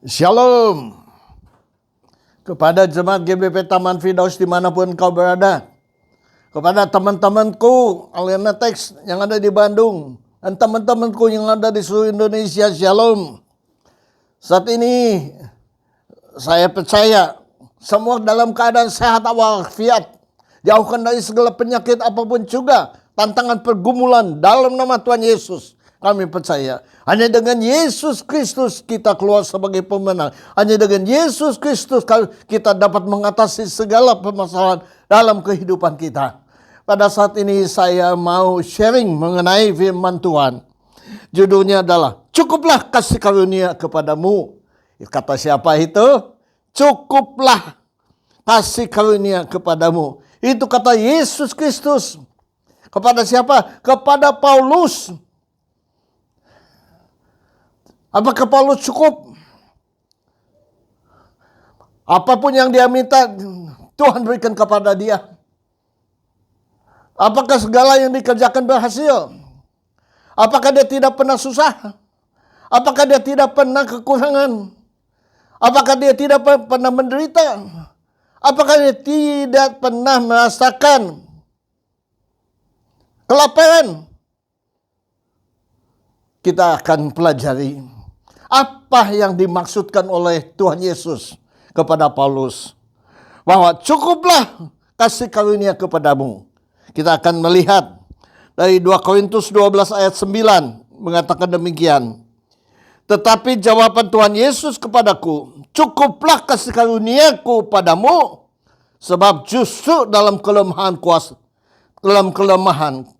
Shalom kepada jemaat GBP Taman Firdaus dimanapun kau berada. Kepada teman-temanku Aliana Teks yang ada di Bandung dan teman-temanku yang ada di seluruh Indonesia, Shalom. Saat ini saya percaya semua dalam keadaan sehat walafiat. Jauhkan dari segala penyakit apapun juga, tantangan pergumulan dalam nama Tuhan Yesus. Kami percaya hanya dengan Yesus Kristus kita keluar sebagai pemenang. Hanya dengan Yesus Kristus kita dapat mengatasi segala permasalahan dalam kehidupan kita. Pada saat ini saya mau sharing mengenai firman Tuhan. Judulnya adalah cukuplah kasih karunia kepadamu. Kata siapa itu? Cukuplah kasih karunia kepadamu. Itu kata Yesus Kristus. Kepada siapa? Kepada Paulus. Apakah Paulus cukup? Apapun yang dia minta, Tuhan berikan kepada dia. Apakah segala yang dikerjakan berhasil? Apakah dia tidak pernah susah? Apakah dia tidak pernah kekurangan? Apakah dia tidak pernah menderita? Apakah dia tidak pernah merasakan kelaparan? Kita akan pelajari apa yang dimaksudkan oleh Tuhan Yesus kepada Paulus. Bahwa cukuplah kasih karunia kepadamu. Kita akan melihat dari 2 Korintus 12 ayat 9 mengatakan demikian. Tetapi jawaban Tuhan Yesus kepadaku, cukuplah kasih karuniaku padamu, sebab justru dalam kelemahan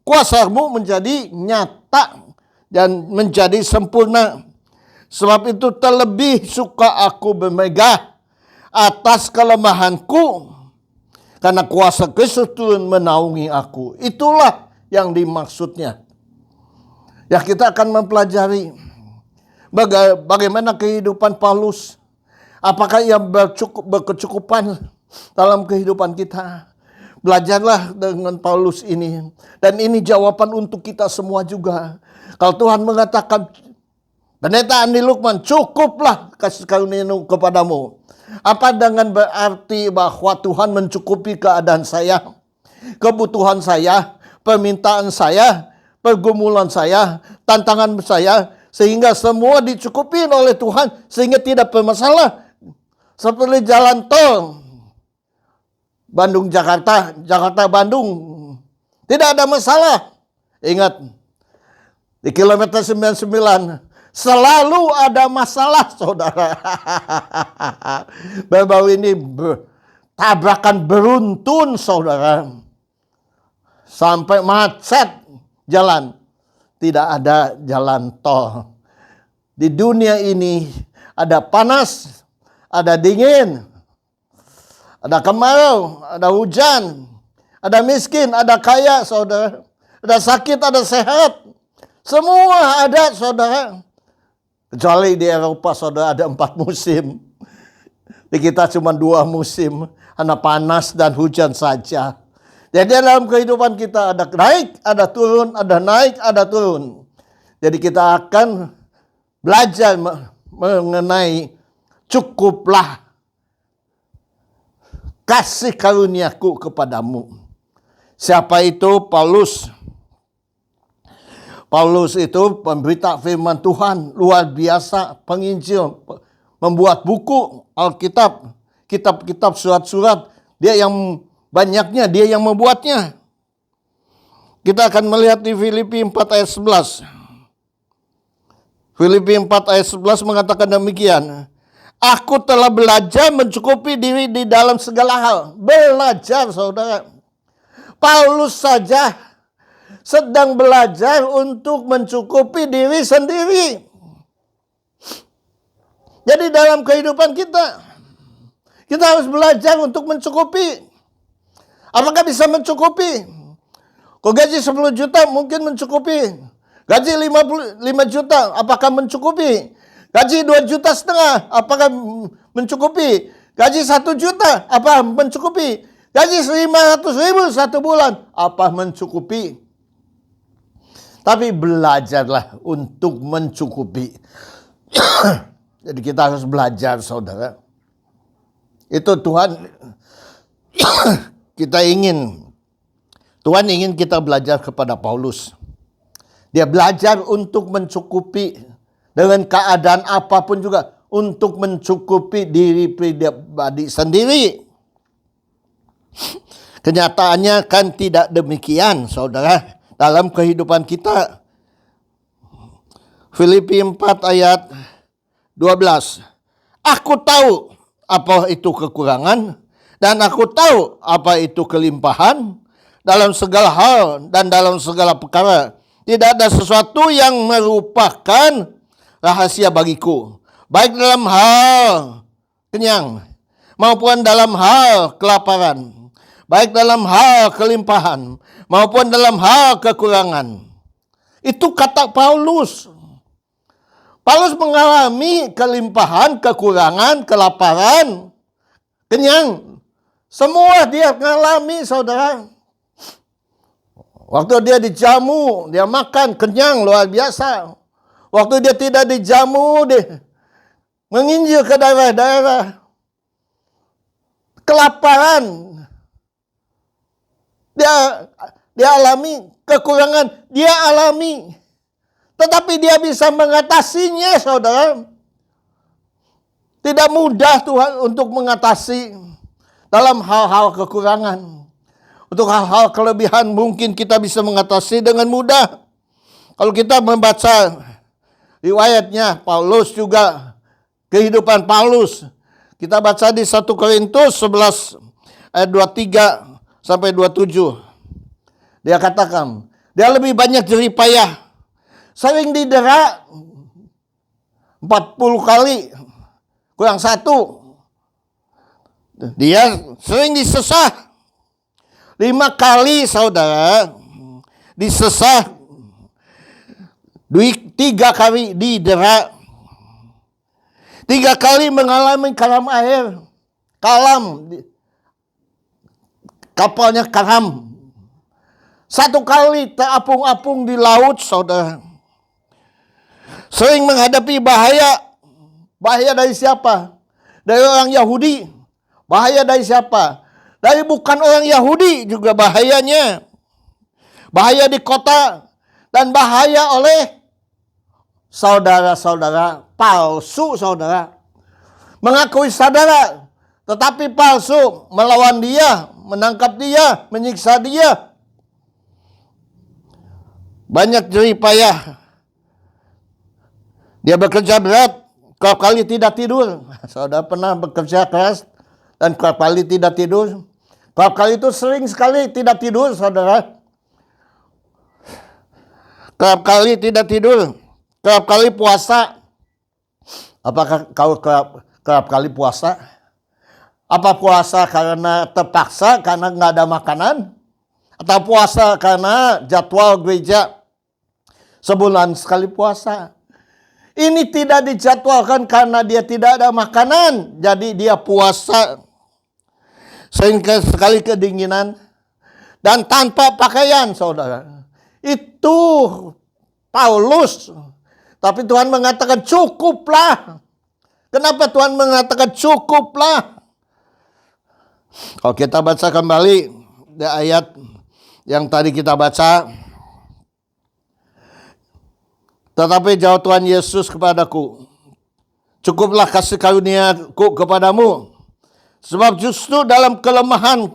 kuasamu menjadi nyata dan menjadi sempurna. Sebab itu terlebih suka aku bermegah atas kelemahanku, karena kuasa Kristus turun menaungi aku. Itulah yang dimaksudnya. Ya, kita akan mempelajari bagaimana kehidupan Paulus. Apakah ia berkecukupan dalam kehidupan kita? Belajarlah dengan Paulus ini. Dan ini jawaban untuk kita semua juga. Kalau Tuhan mengatakan, Pendeta Andi Lukman, cukuplah kasih karunia kepadamu. Apa dengan berarti bahwa Tuhan mencukupi keadaan saya, kebutuhan saya, permintaan saya, pergumulan saya, tantangan saya, sehingga semua dicukupi oleh Tuhan, sehingga tidak bermasalah. Seperti jalan tol Bandung-Jakarta, Jakarta-Bandung, tidak ada masalah. Ingat, di kilometer 99 selalu ada masalah, saudara. Baru-baru ini tabrakan beruntun, saudara. Sampai macet jalan. Tidak ada jalan tol. Di dunia ini ada panas, ada dingin, ada kemarau, ada hujan, ada miskin, ada kaya, saudara. Ada sakit, ada sehat. Semua ada, saudara. Kecuali di Eropa, saudara, ada 4 musim. Di kita cuma 2 musim. Hanya panas dan hujan saja. Jadi dalam kehidupan kita ada naik, ada turun, ada naik, ada turun. Jadi kita akan belajar mengenai cukuplah kasih karuniaku kepadamu. Siapa itu? Paulus. Paulus itu pemberita firman Tuhan, luar biasa, penginjil, membuat buku Alkitab, kitab-kitab, surat-surat. Dia yang banyaknya, dia yang membuatnya. Kita akan melihat di Filipi 4 ayat 11. Filipi 4 ayat 11 mengatakan demikian. Aku telah belajar mencukupi diri di dalam segala hal. Belajar, saudara. Paulus saja sedang belajar untuk mencukupi diri sendiri. Jadi dalam kehidupan kita harus belajar untuk mencukupi. Apakah bisa mencukupi? Kalau gaji 10 juta mungkin mencukupi. Gaji 5 juta apakah mencukupi? Gaji 2,5 juta apakah mencukupi? Gaji 1 juta apa mencukupi? Gaji 500.000 1 bulan apa mencukupi? Tapi belajarlah untuk mencukupi. Jadi kita harus belajar, saudara. Itu Tuhan, Tuhan ingin kita belajar kepada Paulus. Dia belajar untuk mencukupi dengan keadaan apapun juga, untuk mencukupi diri pribadi sendiri. Kenyataannya kan tidak demikian, saudara, dalam kehidupan kita. Filipi 4 ayat 12. Aku tahu apa itu kekurangan, dan aku tahu apa itu kelimpahan dalam segala hal dan dalam segala perkara. Tidak ada sesuatu yang merupakan rahasia bagiku, baik dalam hal kenyang maupun dalam hal kelaparan, baik dalam hal kelimpahan maupun dalam hal kekurangan. Itu kata Paulus. Paulus mengalami kelimpahan, kekurangan, kelaparan, kenyang. Semua dia mengalami, saudara. Waktu dia dijamu, dia makan, kenyang, luar biasa. Waktu dia tidak dijamu, dia menginjil ke daerah-daerah. Kelaparan. Dia alami, kekurangan, dia alami. Tetapi dia bisa mengatasinya, saudara. Tidak mudah Tuhan untuk mengatasi dalam hal-hal kekurangan. Untuk hal-hal kelebihan mungkin kita bisa mengatasi dengan mudah. Kalau kita membaca riwayatnya Paulus juga, kehidupan Paulus, kita baca di 1 Korintus 11 ayat 23 sampai 27. Dia katakan, dia lebih banyak jerih payah, sering didera 40 kali kurang 1. Dia sering disesah 5 kali, saudara. Disesah 3 kali didera. 3 kali mengalami karam air. Kapalnya karam. 1 kali terapung-apung di laut, saudara. Sering menghadapi bahaya. Bahaya dari siapa? Dari orang Yahudi. Bahaya dari siapa? Dari bukan orang Yahudi juga bahayanya. Bahaya di kota. Dan bahaya oleh saudara-saudara palsu, saudara. Mengakui saudara, tetapi palsu. Melawan dia, menangkap dia, menyiksa dia. Banyak jerih payah. Dia bekerja berat, kerap kali tidak tidur. Saudara pernah bekerja keras dan kerap kali tidak tidur? Kerap kali itu sering sekali tidak tidur, saudara. Kerap kali tidak tidur. Kerap kali puasa. Apakah kau kerap kali puasa? Apa puasa karena terpaksa, karena nggak ada makanan? Atau puasa karena jadwal gereja sebulan sekali puasa? Ini tidak dijadwalkan karena dia tidak ada makanan, jadi dia puasa. Sering sekali kedinginan dan tanpa pakaian, saudara. Itu Paulus. Tapi Tuhan mengatakan cukuplah. Kenapa Tuhan mengatakan cukuplah? Kalau kita baca kembali di ayat yang tadi kita baca. Tetapi jawab Tuhan Yesus kepadaku, cukuplah kasih karuniaku kepadamu. Sebab justru dalam kelemahan,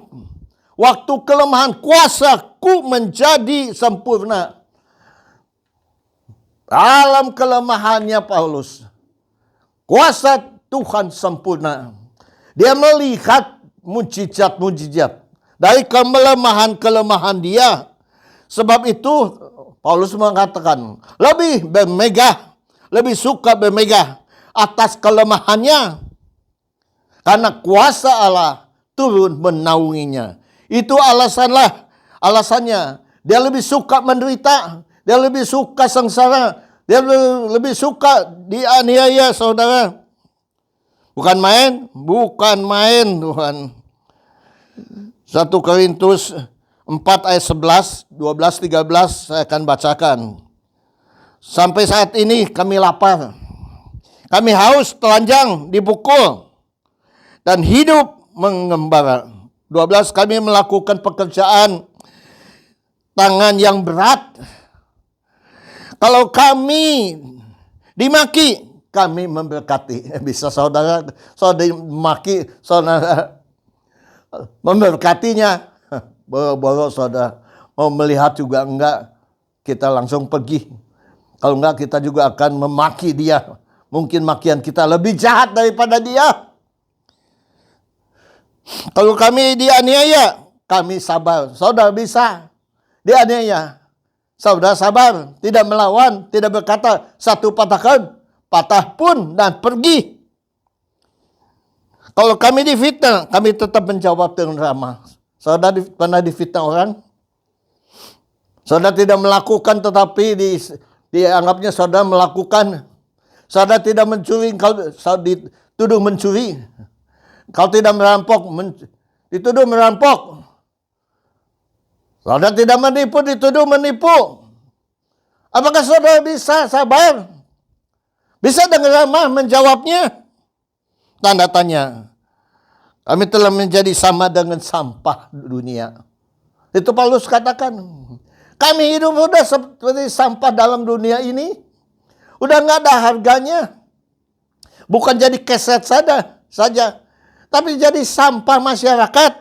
waktu kelemahan, kuasaku menjadi sempurna. Dalam kelemahannya Paulus, kuasa Tuhan sempurna. Dia melihat mujizat-mujizat dari kelemahan-kelemahan dia. Sebab itu Paulus mengatakan, lebih bermegah, lebih suka bermegah atas kelemahannya. Karena kuasa Allah turun menaunginya. Itu alasannya. Dia lebih suka menderita. Dia lebih suka sengsara. Dia lebih suka dianiaya, saudara. Bukan main Tuhan. 1 Korintus 4 ayat 11, 12, 13 saya akan bacakan. Sampai saat ini kami lapar. Kami haus, telanjang, dipukul, dan hidup mengembara. 12, kami melakukan pekerjaan tangan yang berat. Kalau kami dimaki, kami memberkati. Bisa saudara dimaki, saudara memberkatinya. Boro-boro saudara mau melihat juga enggak, kita langsung pergi. Kalau enggak, kita juga akan memaki dia. Mungkin makian kita lebih jahat daripada dia. Kalau kami dianiaya, kami sabar. Saudara bisa dianiaya, saudara sabar, tidak melawan, tidak berkata satu patahkan, patah pun dan pergi. Kalau kami difitnah, kami tetap menjawab dengan ramah. Saudara pernah difitnah orang? Saudara tidak melakukan, tetapi dianggapnya saudara melakukan. Saudara tidak mencuri, kalau dituduh mencuri. Kalau tidak merampok, dituduh merampok. Saudara tidak menipu, dituduh menipu. Apakah saudara bisa sabar? Bisa dengan ramah menjawabnya? Tanda tanya. Kami telah menjadi sama dengan sampah dunia. Itu Paulus katakan. Kami hidup sudah seperti sampah dalam dunia ini. Udah nggak ada harganya. Bukan jadi keset saja. Tapi jadi sampah masyarakat.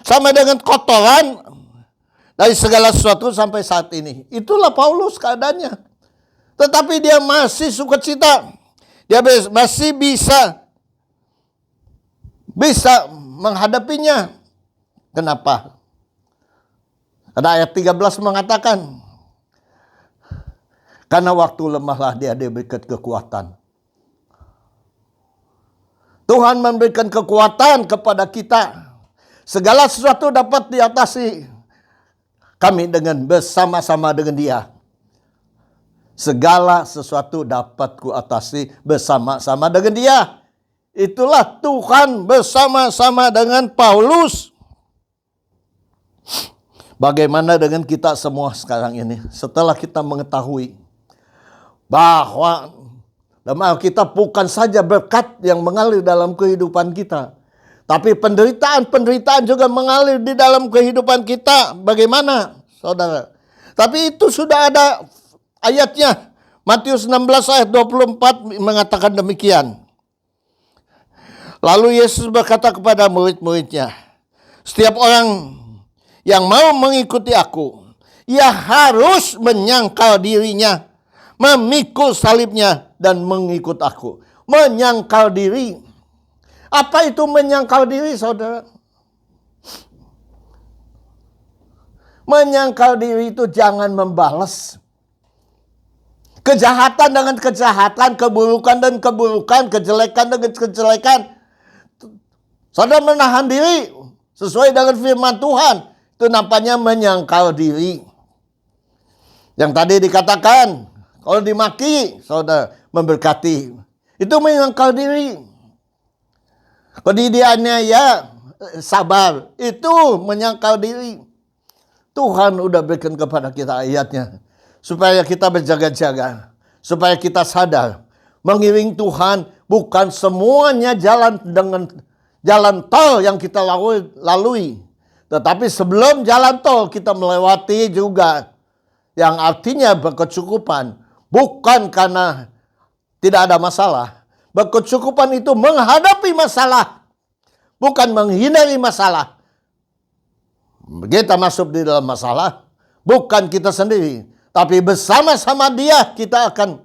Sama dengan kotoran dari segala sesuatu sampai saat ini. Itulah Paulus keadaannya. Tetapi dia masih sukacita. Dia masih bisa menghadapinya. Kenapa? Ada ayat 13 mengatakan, karena waktu lemahlah dia diberikan kekuatan. Tuhan memberikan kekuatan kepada kita. Segala sesuatu dapat diatasi kami dengan bersama-sama dengan dia. Segala sesuatu dapat kuatasi bersama-sama dengan dia. Itulah Tuhan bersama-sama dengan Paulus. Bagaimana dengan kita semua sekarang ini? Setelah kita mengetahui bahwa dalam Alkitab bukan saja berkat yang mengalir dalam kehidupan kita, tapi penderitaan juga mengalir di dalam kehidupan kita. Bagaimana, saudara? Tapi itu sudah ada ayatnya. Matius 16 ayat 24 mengatakan demikian. Lalu Yesus berkata kepada murid-muridnya, setiap orang yang mau mengikuti aku, ia harus menyangkal dirinya, memikul salibnya, dan mengikut aku. Menyangkal diri. Apa itu menyangkal diri, saudara? Menyangkal diri itu jangan membalas kejahatan dengan kejahatan, keburukan dan keburukan, kejelekan dengan kejelekan. Saudara menahan diri sesuai dengan firman Tuhan. Itu nampaknya menyangkal diri. Yang tadi dikatakan, kalau dimaki, saudara memberkati. Itu menyangkal diri. Kalau dianiaya, sabar. Itu menyangkal diri. Tuhan udah berikan kepada kita ayatnya. Supaya kita berjaga-jaga. Supaya kita sadar. Mengiring Tuhan bukan semuanya jalan dengan jalan tol yang kita lalui. Tetapi sebelum jalan tol kita melewati juga yang artinya berkecukupan. Bukan karena tidak ada masalah. Berkecukupan itu menghadapi masalah. Bukan menghindari masalah. Kita masuk di dalam masalah. Bukan kita sendiri. Tapi bersama-sama dia kita akan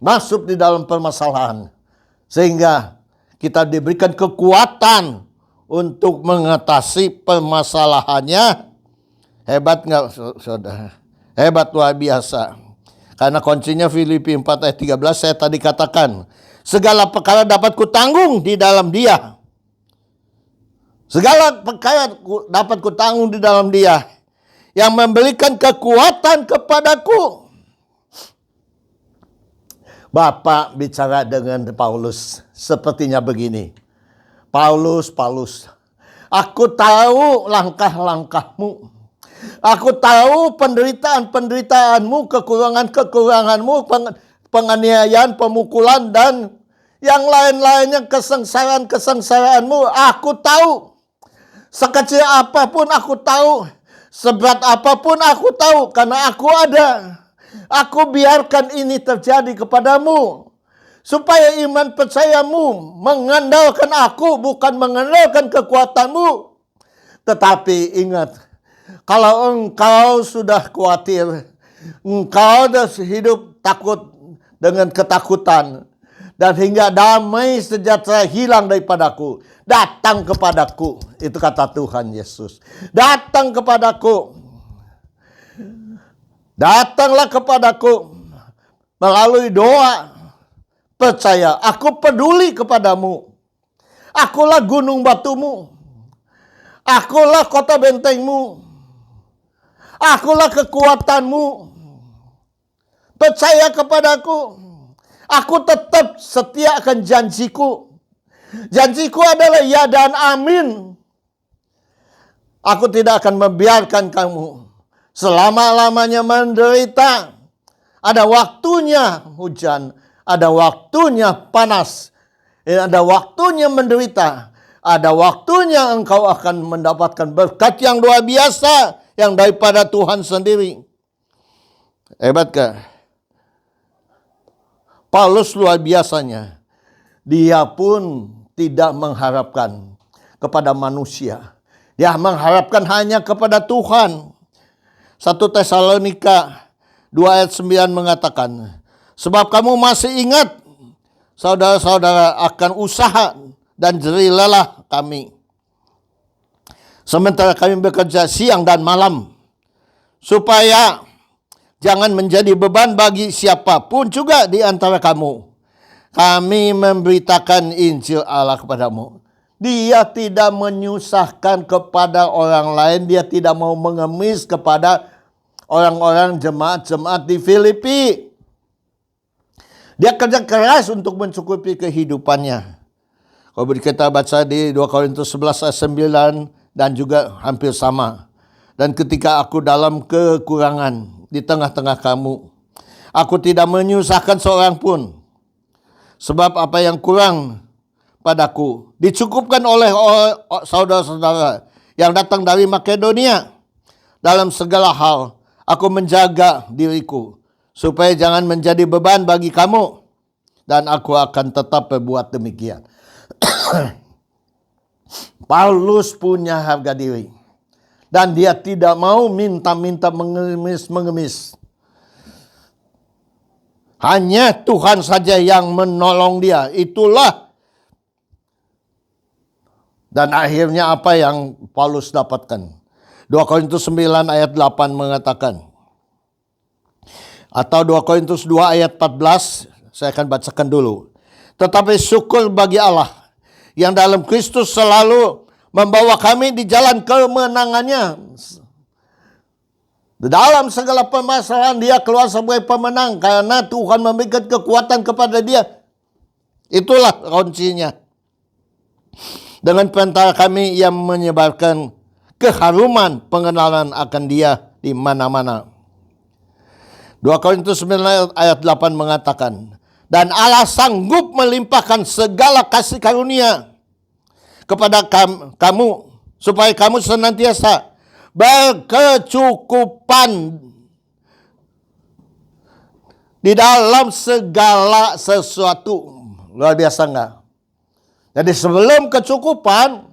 masuk di dalam permasalahan. Sehingga kita diberikan kekuatan untuk mengatasi permasalahannya. Hebat nggak, saudara? Hebat, luar biasa. Karena kuncinya Filipi 4 ayat 13 saya tadi katakan. Segala perkara dapat kutanggung di dalam dia. Segala perkara dapat kutanggung di dalam dia. Yang memberikan kekuatan kepadaku. Bapak bicara dengan Paulus. Sepertinya begini. Paulus, aku tahu langkah-langkahmu. Aku tahu penderitaan-penderitaanmu, kekurangan-kekuranganmu, penganiayaan, pemukulan, dan yang lain-lainnya, kesengsaraan-kesengsaraanmu. Aku tahu. Sekecil apapun aku tahu. Seberat apapun aku tahu. Karena aku ada. Aku biarkan ini terjadi kepadamu. Supaya iman percayamu mengandalkan aku, bukan mengandalkan kekuatanmu. Tetapi ingat, kalau engkau sudah khawatir, engkau sudah hidup takut dengan ketakutan, dan hingga damai sejahtera hilang daripadaku, datang kepadaku. Itu kata Tuhan Yesus. Datang kepadaku. Datanglah kepadaku melalui doa. Percaya, aku peduli kepadamu. Akulah gunung batumu. Akulah kota bentengmu. Akulah kekuatanmu. Percaya kepadaku. Aku tetap setia akan janjiku. Janjiku adalah ya dan amin. Aku tidak akan membiarkan kamu selama-lamanya menderita. Ada waktunya hujan. Ada waktunya panas. Ada waktunya menderita. Ada waktunya engkau akan mendapatkan berkat yang luar biasa. Yang daripada Tuhan sendiri. Hebatkah? Paulus luar biasanya. Dia pun tidak mengharapkan kepada manusia. Dia mengharapkan hanya kepada Tuhan. 1 Tesalonika 2 ayat 9 mengatakan, sebab kamu masih ingat, saudara-saudara, akan usaha dan jerih lelah kami. Sementara kami bekerja siang dan malam, supaya jangan menjadi beban bagi siapapun juga di antara kamu. Kami memberitakan Injil Allah kepadamu. Dia tidak menyusahkan kepada orang lain. Dia tidak mau mengemis kepada orang-orang jemaat-jemaat di Filipi. Dia kerja keras untuk mencukupi kehidupannya. Kalau kita baca di 2 Korintus 11 ayat 9 dan juga hampir sama. Dan ketika aku dalam kekurangan di tengah-tengah kamu, aku tidak menyusahkan seorang pun. Sebab apa yang kurang padaku dicukupkan oleh saudara-saudara yang datang dari Makedonia. Dalam segala hal aku menjaga diriku supaya jangan menjadi beban bagi kamu, dan aku akan tetap berbuat demikian. Paulus punya harga diri, dan dia tidak mau minta-minta mengemis. Hanya Tuhan saja yang menolong dia. Itulah. Dan akhirnya apa yang Paulus dapatkan? 2 Korintus 9 ayat 8 mengatakan, atau 2 Korintus 2 ayat 14, saya akan bacakan dulu. Tetapi syukur bagi Allah yang dalam Kristus selalu membawa kami di jalan kemenangannya. Dalam segala permasalahan dia keluar sebagai pemenang karena Tuhan memberikan kekuatan kepada dia. Itulah kuncinya. Dengan perantara kami yang menyebarkan keharuman pengenalan akan dia di mana-mana. 2 Korintus 9 ayat 8 mengatakan, dan Allah sanggup melimpahkan segala kasih karunia kepada kamu, supaya kamu senantiasa berkecukupan di dalam segala sesuatu. Luar biasa enggak? Jadi sebelum kecukupan,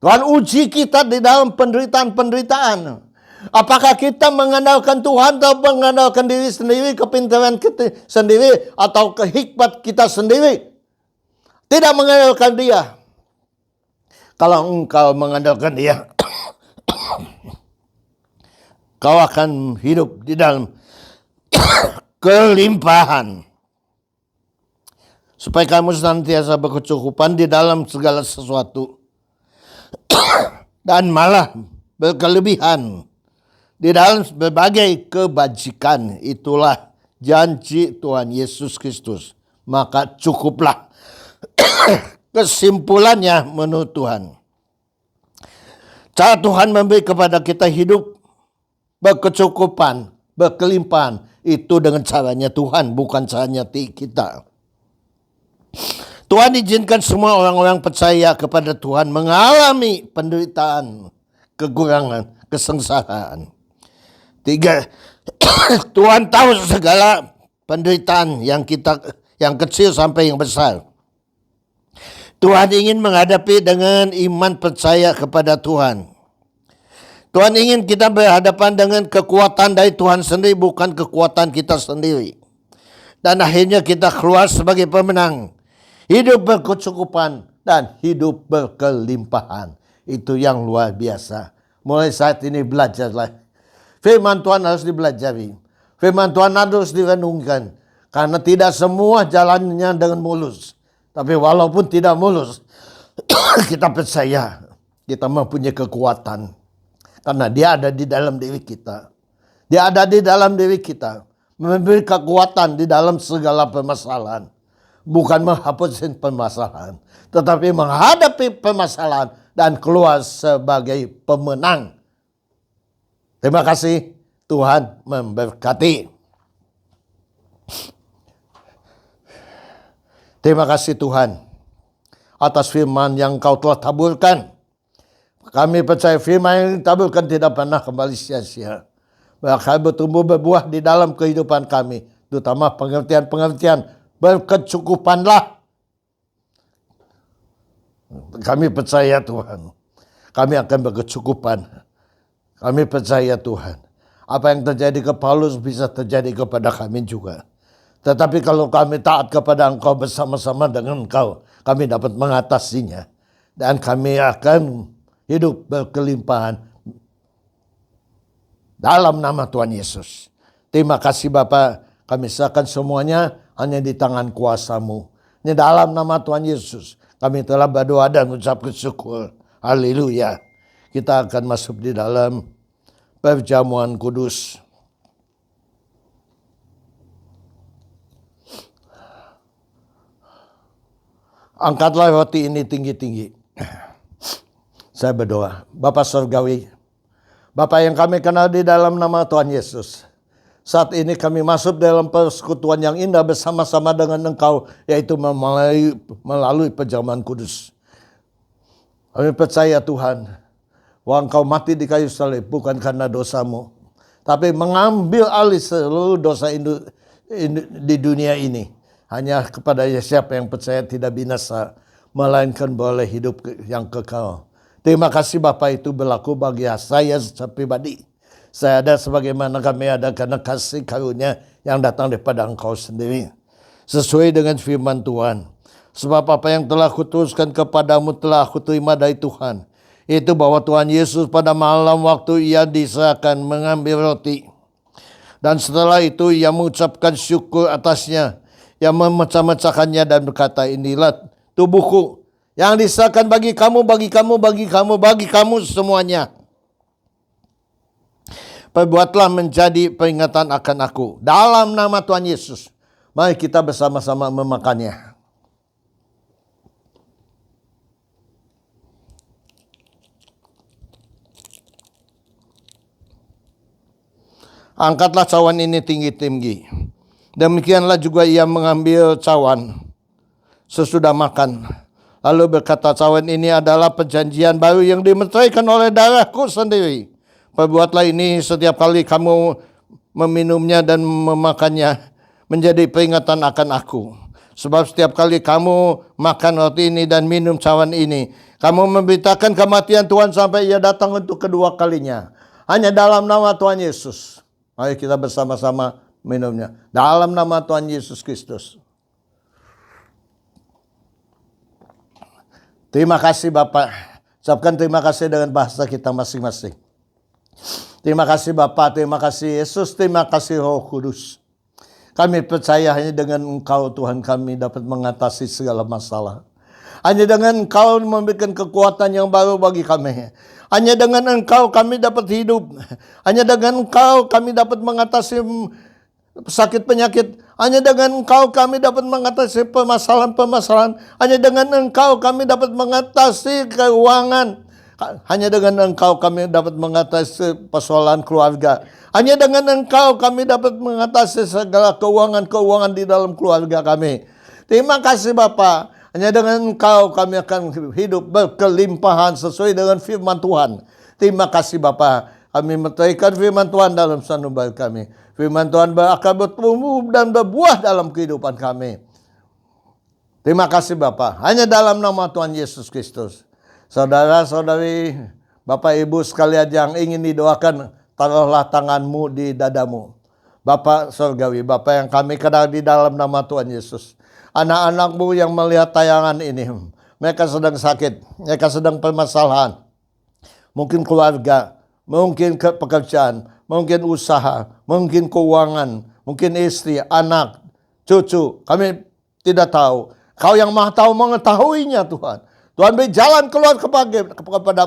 Tuhan uji kita di dalam penderitaan-penderitaan. Apakah kita mengandalkan Tuhan atau mengandalkan diri sendiri, kepintaran kita sendiri, atau kehikmat kita sendiri? Tidak mengandalkan dia. Kalau engkau mengandalkan dia, kau akan hidup di dalam kelimpahan. Supaya kamu senantiasa berkecukupan di dalam segala sesuatu. Dan malah berkelebihan di dalam berbagai kebajikan. Itulah janji Tuhan Yesus Kristus. Maka cukuplah. Kesimpulannya menurut Tuhan, cara Tuhan memberi kepada kita hidup berkecukupan berkelimpahan. Itu dengan caranya Tuhan, bukan caranya kita. Tuhan izinkan semua orang-orang percaya kepada Tuhan mengalami penderitaan, kekurangan, kesengsaraan. 3. Tuhan tahu segala penderitaan yang kecil sampai yang besar. Tuhan ingin menghadapi dengan iman percaya kepada Tuhan. Tuhan ingin kita berhadapan dengan kekuatan dari Tuhan sendiri, bukan kekuatan kita sendiri. Dan akhirnya kita keluar sebagai pemenang. Hidup berkecukupan dan hidup berkelimpahan. Itu yang luar biasa. Mulai saat ini belajarlah. Firman Tuhan harus dipelajari. Firman Tuhan harus direnungkan. Karena tidak semua jalannya dengan mulus. Tapi walaupun tidak mulus, kita percaya kita mempunyai kekuatan. Karena dia ada di dalam diri kita. Dia ada di dalam diri kita. Memberi kekuatan di dalam segala permasalahan. Bukan menghapuskan permasalahan. Tetapi menghadapi permasalahan dan keluar sebagai pemenang. Terima kasih. Tuhan memberkati. Terima kasih Tuhan atas firman yang Kau telah taburkan. Kami percaya firman yang ditaburkan tidak pernah kembali sia-sia. Bahkan bertumbuh berbuah di dalam kehidupan kami. Terutama pengertian-pengertian berkecukupanlah. Kami percaya Tuhan. Kami akan berkecukupan. Kami percaya Tuhan. Apa yang terjadi ke Paulus bisa terjadi kepada kami juga. Tetapi kalau kami taat kepada Engkau bersama-sama dengan Engkau, kami dapat mengatasinya. Dan kami akan hidup berkelimpahan dalam nama Tuhan Yesus. Terima kasih Bapa, kami serahkan semuanya hanya di tangan kuasa-Mu. Ini dalam nama Tuhan Yesus, kami telah berdoa dan mengucap syukur. Haleluya. Kita akan masuk di dalam perjamuan kudus. Angkatlah roti ini tinggi-tinggi. Saya berdoa, Bapa Surgawi, Bapa yang kami kenal di dalam nama Tuhan Yesus. Saat ini kami masuk dalam persekutuan yang indah bersama-sama dengan Engkau, yaitu melalui perjamuan kudus. Kami percaya Tuhan, bahwa Engkau mati di kayu salib bukan karena dosamu, tapi mengambil alih seluruh dosa di dunia ini. Hanya kepada siapa yang percaya tidak binasa, melainkan boleh hidup yang kekal. Terima kasih Bapak, itu berlaku bagi saya secara pribadi. Saya ada sebagaimana kami ada karena kasih karunia yang datang daripada Engkau sendiri. Sesuai dengan firman Tuhan. Sebab apa yang telah kuteruskan kepadamu telah aku terima dari Tuhan. Itu bahwa Tuhan Yesus pada malam waktu ia diserahkan mengambil roti. Dan setelah itu ia mengucapkan syukur atasnya. Ia memecah-mecahkannya dan berkata, inilah tubuhku yang diserahkan bagi kamu semuanya. Perbuatlah menjadi peringatan akan aku. Dalam nama Tuhan Yesus. Mari kita bersama-sama memakannya. Angkatlah cawan ini tinggi-tinggi. Demikianlah juga ia mengambil cawan sesudah makan. Lalu berkata, cawan ini adalah perjanjian baru yang dimeteraikan oleh darahku sendiri. Perbuatlah ini setiap kali kamu meminumnya dan memakannya menjadi peringatan akan aku. Sebab setiap kali kamu makan roti ini dan minum cawan ini, kamu memberitakan kematian Tuhan sampai ia datang untuk kedua kalinya. Hanya dalam nama Tuhan Yesus. Mari kita bersama-sama minumnya. Dalam nama Tuhan Yesus Kristus. Terima kasih Bapak. Ucapkan terima kasih dengan bahasa kita masing-masing. Terima kasih Bapak, terima kasih Yesus, terima kasih Roh Kudus. Kami percaya hanya dengan Engkau Tuhan kami dapat mengatasi segala masalah. Hanya dengan Engkau memberikan kekuatan yang baru bagi kami. Hanya dengan Engkau kami dapat hidup. Hanya dengan Engkau kami dapat mengatasi sakit penyakit. Hanya dengan Engkau kami dapat mengatasi permasalahan-permasalahan. Hanya dengan Engkau kami dapat mengatasi keuangan. Hanya dengan Engkau kami dapat mengatasi persoalan keluarga. Hanya dengan Engkau kami dapat mengatasi segala keuangan-keuangan di dalam keluarga kami. Terima kasih Bapa. Hanya dengan Engkau kami akan hidup berkelimpahan sesuai dengan firman Tuhan. Terima kasih Bapa. Kami menaikkan firman Tuhan dalam sanubari kami. Firman Tuhan akan bertumbuh dan berbuah dalam kehidupan kami. Terima kasih Bapa. Hanya dalam nama Tuhan Yesus Kristus. Saudara-saudari, Bapak Ibu sekalian yang ingin didoakan, taruhlah tanganmu di dadamu. Bapak Surgawi, Bapak yang kami kenal di dalam nama Tuhan Yesus. Anak-anakmu yang melihat tayangan ini, mereka sedang sakit, mereka sedang permasalahan. Mungkin keluarga, mungkin pekerjaan, mungkin usaha, mungkin keuangan, mungkin istri, anak, cucu. Kami tidak tahu. Kau yang maha tahu mengetahuinya Tuhan. Tuhan beri jalan keluar kepada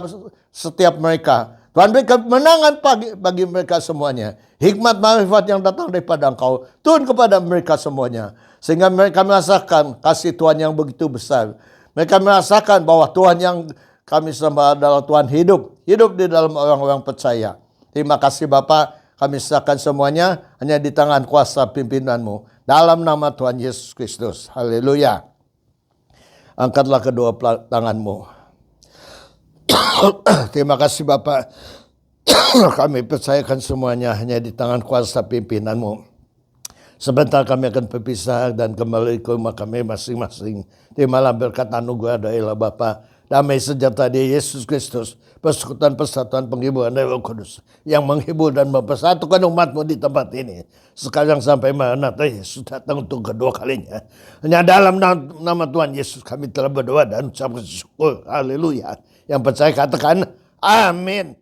setiap mereka. Tuhan beri kemenangan bagi mereka semuanya. Hikmat marifat yang datang daripada Engkau turun kepada mereka semuanya. Sehingga mereka merasakan kasih Tuhan yang begitu besar. Mereka merasakan bahwa Tuhan yang kami sembah adalah Tuhan hidup. Hidup di dalam orang-orang percaya. Terima kasih Bapak. Kami serahkan semuanya hanya di tangan kuasa pimpinan-Mu. Dalam nama Tuhan Yesus Kristus. Haleluya. Angkatlah kedua tanganmu. Terima kasih Bapak. Kami percayakan semuanya hanya di tangan kuasa pimpinan-Mu. Sebentar kami akan berpisah dan kembali ke rumah kami masing-masing. Terimalah berkat anugerah dari Allah Bapa, damai sejahtera di Yesus Kristus, persekutuan persatuan penghiburan dari Roh Kudus yang menghibur dan mempersatukan umat-Mu di tempat ini. Sekarang sampai Maranatha Yesus datang untuk kedua kalinya. Hanya dalam nama Tuhan Yesus kami telah berdoa dan ucap syukur. Haleluya. Yang percaya katakan amin.